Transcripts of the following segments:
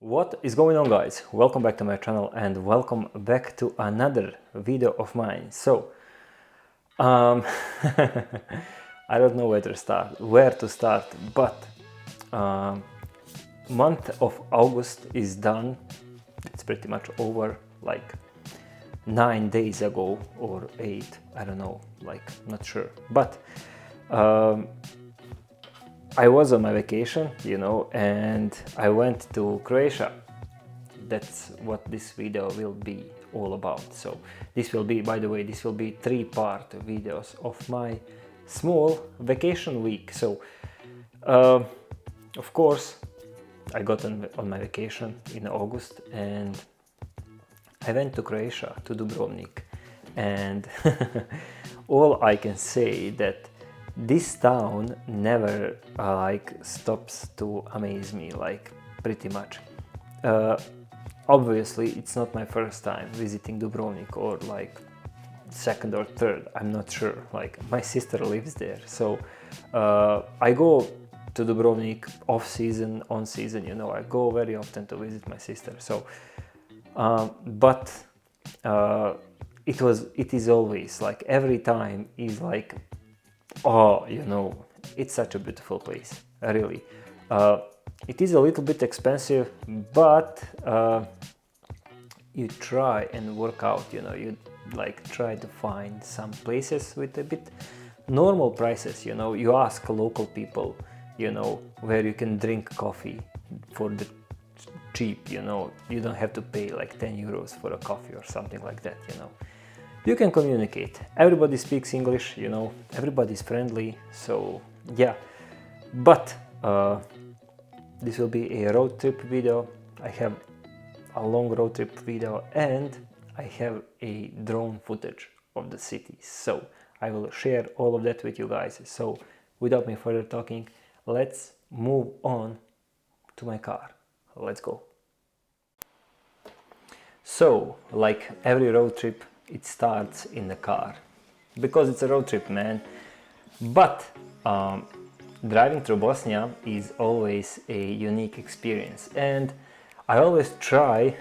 What is going on, guys? Welcome back to my channel and welcome back to another video of mine. I don't know where to start, but month of August is done. It's pretty much over, like 9 days ago or 8, I don't know, like not sure, but I was on my vacation, and I went to Croatia. That's what this video will be all about. So this will be, by the way, this will be 3-part videos of my small vacation week. So of course I got on my vacation in August and I went to Croatia, to Dubrovnik, and all I can say that this town never stops to amaze me, like pretty much. Obviously it's not my first time visiting Dubrovnik, or like second or third, I'm not sure. Like my sister lives there, so I go to Dubrovnik off season, on season, I go very often to visit my sister. So but it is always like, every time is like, oh, it's such a beautiful place, really. It is a little bit expensive, but you try and work out, you like try to find some places with a bit normal prices, you ask local people, where you can drink coffee for the cheap, you don't have to pay like 10 euros for a coffee or something like that, You can communicate, everybody speaks English, everybody's friendly, so yeah. But this will be a road trip video. I have a long road trip video and I have a drone footage of the city, so I will share all of that with you guys. So without me further talking, let's move on to my car. Let's go. So, like every road trip, it starts in the car, because it's a road trip, man. But driving through Bosnia is always a unique experience, and I always try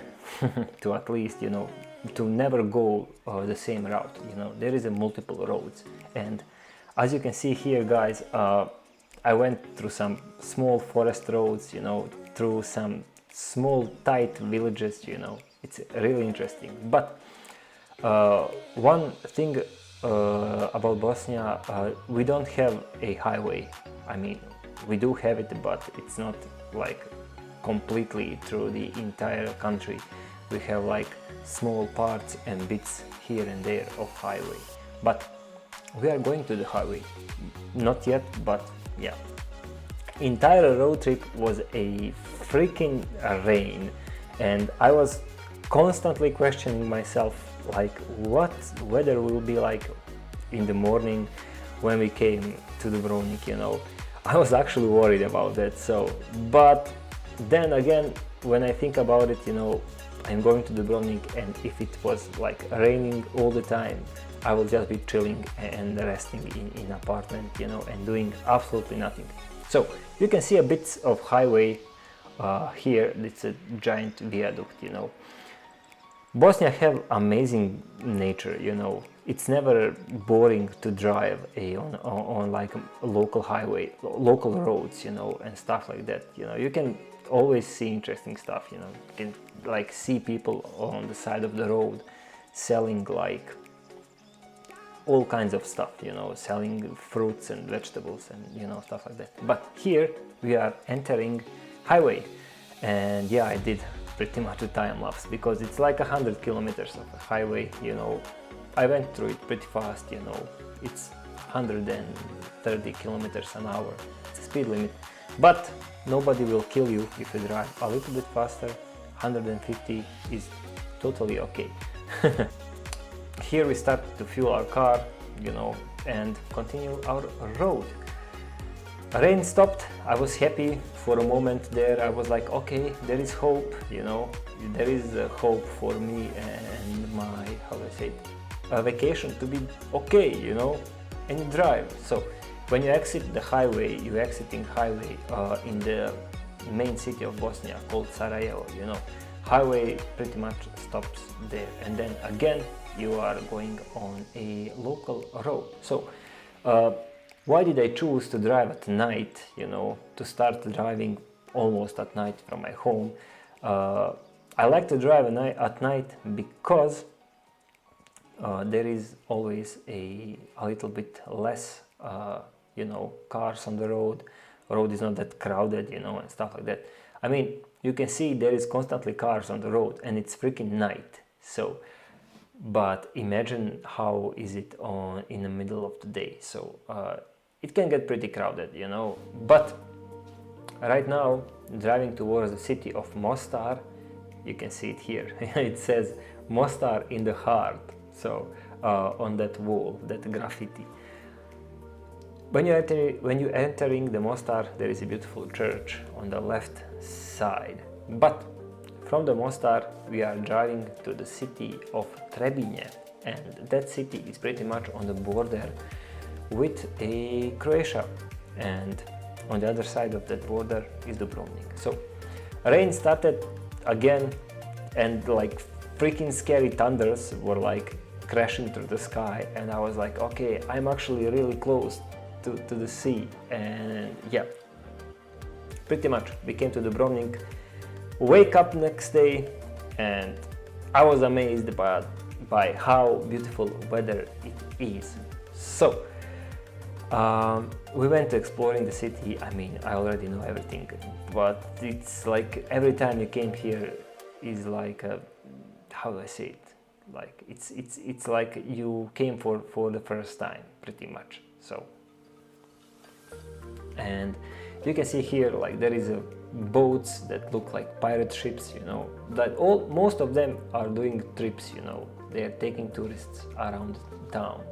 to at least, to never go the same route. There is a multiple roads, and as you can see here, guys, I went through some small forest roads, through some small tight villages, it's really interesting. But one thing about Bosnia, we don't have a highway. I mean, we do have it, but it's not like completely through the entire country. We have like small parts and bits here and there of highway, but we are going to the highway. Not yet, but yeah. Entire road trip was a freaking rain, and I was constantly questioning myself, like what weather will be like in the morning when we came to Dubrovnik, I was actually worried about that. So, but then again, when I think about it, I'm going to Dubrovnik, and if it was like raining all the time, I will just be chilling and resting in apartment, and doing absolutely nothing. So you can see a bit of highway here. It's a giant viaduct, Bosnia have amazing nature, it's never boring to drive on like a local highway, local roads, and stuff like that. You can always see interesting stuff, you can like see people on the side of the road selling like all kinds of stuff, selling fruits and vegetables and stuff like that. But here we are entering highway, and yeah, I did pretty much a time lapse, because it's like 100 kilometers of a highway, I went through it pretty fast, it's 130 kilometers an hour, it's a speed limit, but nobody will kill you if you drive a little bit faster. 150 is totally okay. Here we start to fuel our car, and continue our road. Rain stopped. I was happy for a moment there. I was like, okay, there is hope, there is hope for me and my, how do I say it, vacation to be okay, and you drive. So when you exit the highway, you're exiting highway in the main city of Bosnia called Sarajevo, you know. Highway pretty much stops there, and then again you are going on a local road. So why did I choose to drive at night, you know, to start driving almost at night from my home? I like to drive at night because there is always a little bit less, you know, cars on the road. Road is not that crowded, you know, and stuff like that. I mean, you can see there is constantly cars on the road, and it's freaking night. So, but imagine how is it in the middle of the day. So it can get pretty crowded, you know. But right now, driving towards the city of Mostar, you can see it here. It says Mostar in the heart. So on that wall, that graffiti. When you're entering the Mostar, there is a beautiful church on the left side. But from the Mostar, we are driving to the city of Trebinje, and that city is pretty much on the border with Croatia, and on the other side of that border is Dubrovnik. So rain started again, and like freaking scary thunders were like crashing through the sky, and I was like, okay, I'm actually really close to the sea. And yeah, pretty much we came to Dubrovnik, wake up next day, and I was amazed by how beautiful weather it is. So we went to exploring the city. I mean, I already know everything, but it's like every time you came here is like how do I say it? Like it's like you came for the first time, pretty much. So, and you can see here, like there is boats that look like pirate ships, you know, that most of them are doing trips, you know, they are taking tourists around town.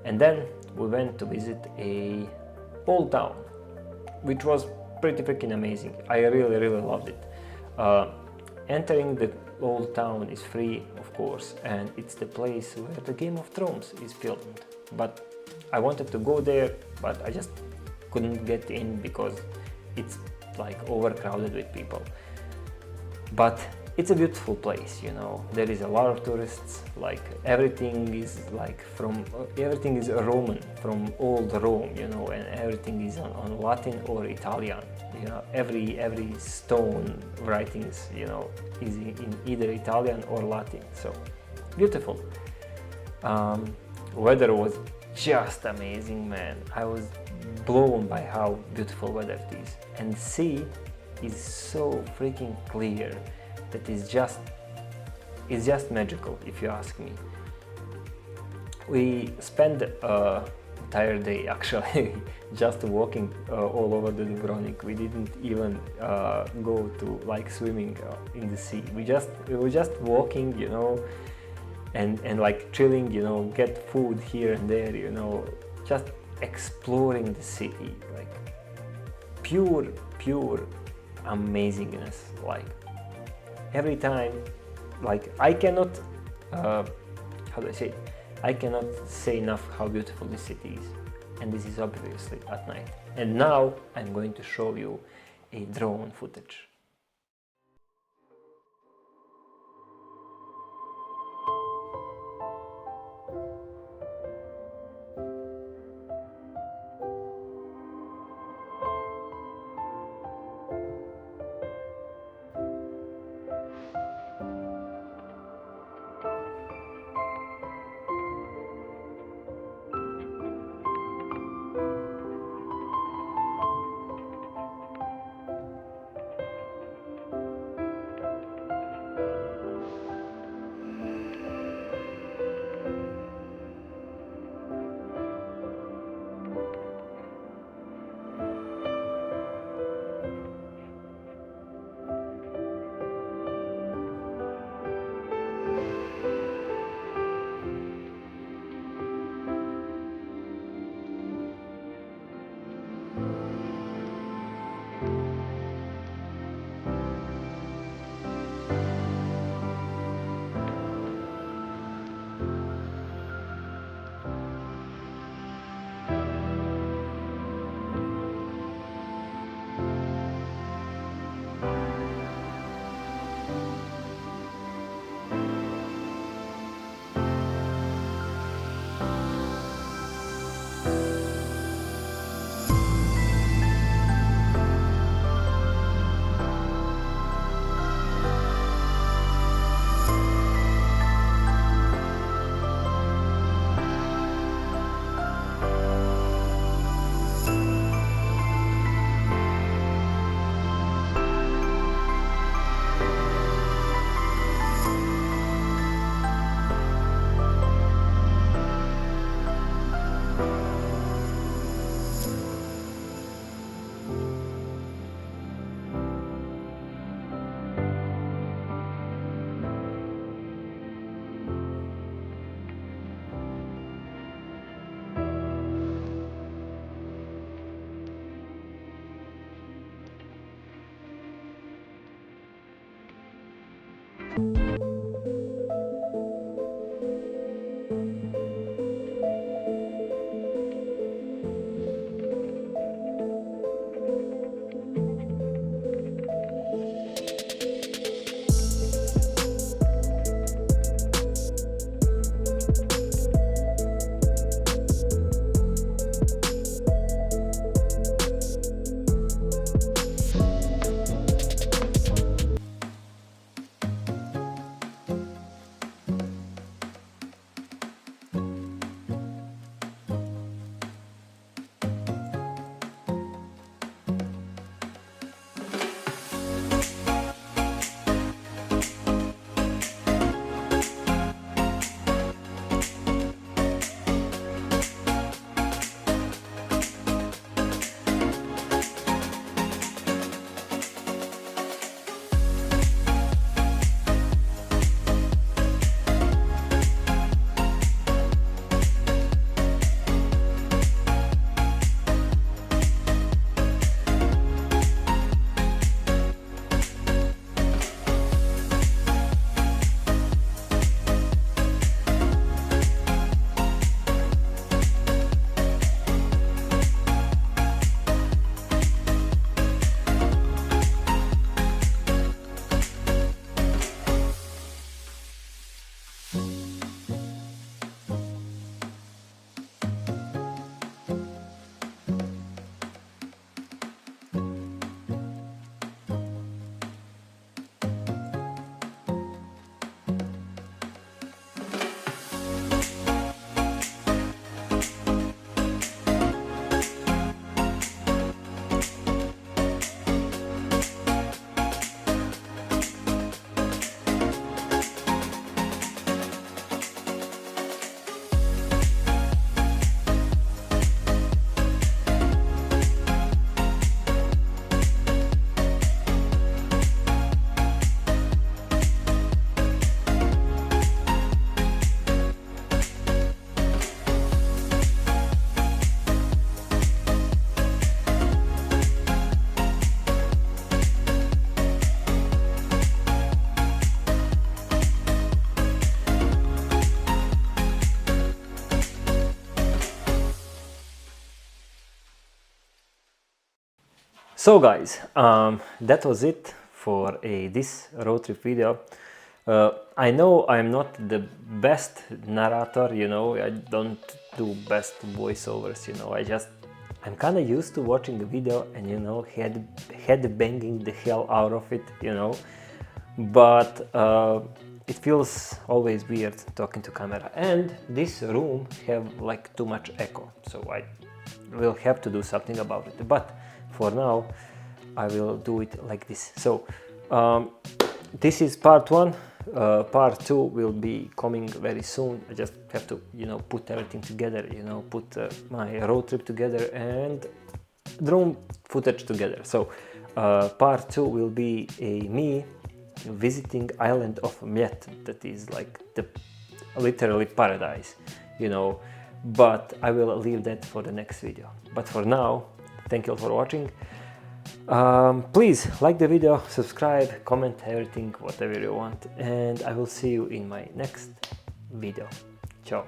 And then we went to visit a old town, which was pretty freaking amazing. I really loved it. Entering the old town is free, of course, and it's the place where the Game of Thrones is filmed. But I wanted to go there, but I just couldn't get in because it's like overcrowded with people. But it's a beautiful place, you know. There is a lot of tourists. Like everything is Roman, from old Rome, you know, and everything is on Latin or Italian. You know, every stone writings, you know, is in either Italian or Latin. So beautiful. Weather was just amazing, man. I was blown by how beautiful weather it is, and the sea is so freaking clear that it's just magical, if you ask me. We spent an entire day actually just walking all over the Dubrovnik. We didn't even go to like swimming in the sea. We were just walking, you know, and like chilling, you know, get food here and there, you know, just exploring the city, like pure amazingness. Like every time, like I cannot how do I say it? I cannot say enough how beautiful this city is, and this is obviously at night. And now I'm going to show you a drone footage. So guys, that was it for this road trip video. I know I'm not the best narrator, you know, I don't do best voiceovers, you know, I'm kind of used to watching the video and, you know, head banging the hell out of it, you know, but it feels always weird talking to camera, and this room have like too much echo, so I will have to do something about it. But for now I will do it like this. So this is part 1. Part 2 will be coming very soon. I just have to, you know, put everything together, you know, put my road trip together and drone footage together. So part 2 will be me visiting island of Mljet, that is like the literally paradise, you know, but I will leave that for the next video. But for now, thank you all for watching. Please like the video, subscribe, comment, everything, whatever you want, and I will see you in my next video. Ciao.